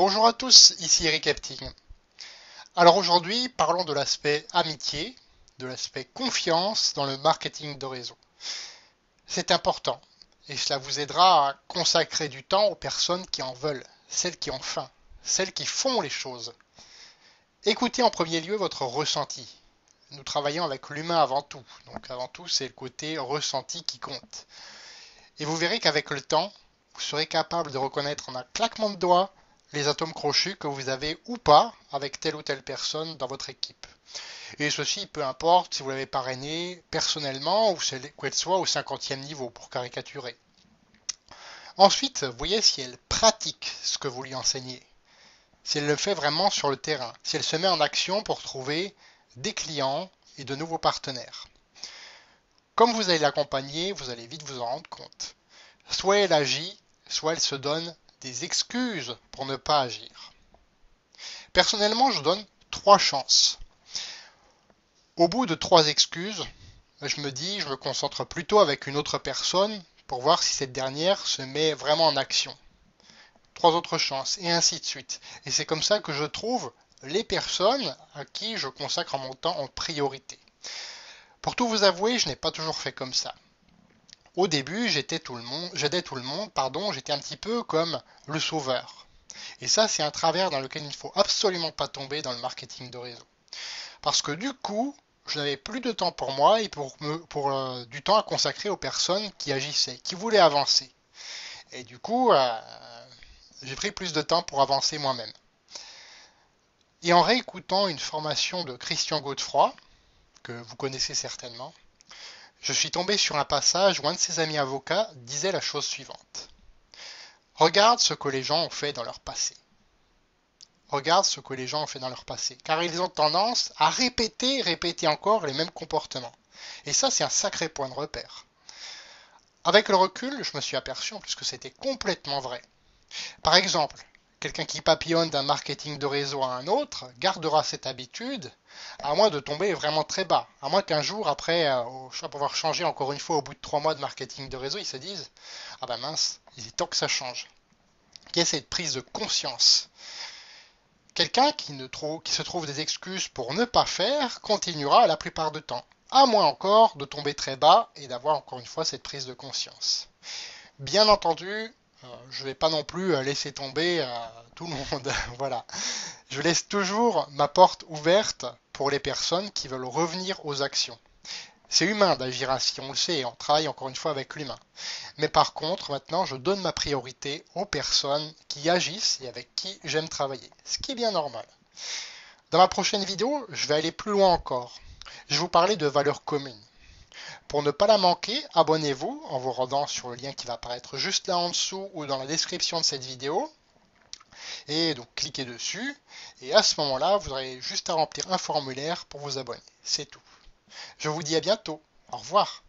Bonjour à tous, ici Eric Epting. Alors aujourd'hui, parlons de l'aspect amitié, de l'aspect confiance dans le marketing de réseau. C'est important et cela vous aidera à consacrer du temps aux personnes qui en veulent, celles qui ont faim, celles qui font les choses. Écoutez en premier lieu votre ressenti. Nous travaillons avec l'humain avant tout, donc avant tout c'est le côté ressenti qui compte. Et vous verrez qu'avec le temps, vous serez capable de reconnaître en un claquement de doigts les atomes crochus que vous avez ou pas avec telle ou telle personne dans votre équipe. Et ceci, peu importe si vous l'avez parrainé personnellement ou qu'elle soit au 50e niveau pour caricaturer. Ensuite, voyez si elle pratique ce que vous lui enseignez. Si elle le fait vraiment sur le terrain. Si elle se met en action pour trouver des clients et de nouveaux partenaires. Comme vous allez l'accompagner, vous allez vite vous en rendre compte. Soit elle agit, soit elle se donne des excuses pour ne pas agir. Personnellement, je donne 3 chances. Au bout de 3 excuses, je me concentre plutôt avec une autre personne pour voir si cette dernière se met vraiment en action. 3 autres chances, et ainsi de suite. Et c'est comme ça que je trouve les personnes à qui je consacre mon temps en priorité. Pour tout vous avouer, je n'ai pas toujours fait comme ça. Au début, j'aidais tout le monde, j'étais un petit peu comme le sauveur. Et ça, c'est un travers dans lequel il ne faut absolument pas tomber dans le marketing de réseau. Parce que du coup, je n'avais plus de temps pour moi et du temps à consacrer aux personnes qui agissaient, qui voulaient avancer. Et du coup, j'ai pris plus de temps pour avancer moi-même. Et en réécoutant une formation de Christian Godefroy, que vous connaissez certainement, je suis tombé sur un passage où un de ses amis avocats disait la chose suivante. Regarde ce que les gens ont fait dans leur passé. Regarde ce que les gens ont fait dans leur passé. Car ils ont tendance à répéter encore les mêmes comportements. Et ça, c'est un sacré point de repère. Avec le recul, je me suis aperçu en plus que c'était complètement vrai. Par exemple, quelqu'un qui papillonne d'un marketing de réseau à un autre gardera cette habitude, à moins de tomber vraiment très bas. À moins qu'un jour, après avoir changé encore une fois au bout de 3 mois de marketing de réseau, ils se disent « Ah ben mince, il est temps que ça change ». Il y a cette prise de conscience. Quelqu'un qui se trouve des excuses pour ne pas faire continuera la plupart du temps, à moins encore de tomber très bas et d'avoir encore une fois cette prise de conscience. Bien entendu, je ne vais pas non plus laisser tomber tout le monde. Voilà. Je laisse toujours ma porte ouverte pour les personnes qui veulent revenir aux actions. C'est humain d'agir ainsi, on le sait, on travaille encore une fois avec l'humain. Mais par contre, maintenant, je donne ma priorité aux personnes qui agissent et avec qui j'aime travailler, ce qui est bien normal. Dans ma prochaine vidéo, je vais aller plus loin encore. Je vais vous parler de valeurs communes. Pour ne pas la manquer, abonnez-vous en vous rendant sur le lien qui va apparaître juste là en dessous ou dans la description de cette vidéo. Et donc cliquez dessus et à ce moment-là, vous aurez juste à remplir un formulaire pour vous abonner. C'est tout. Je vous dis à bientôt. Au revoir.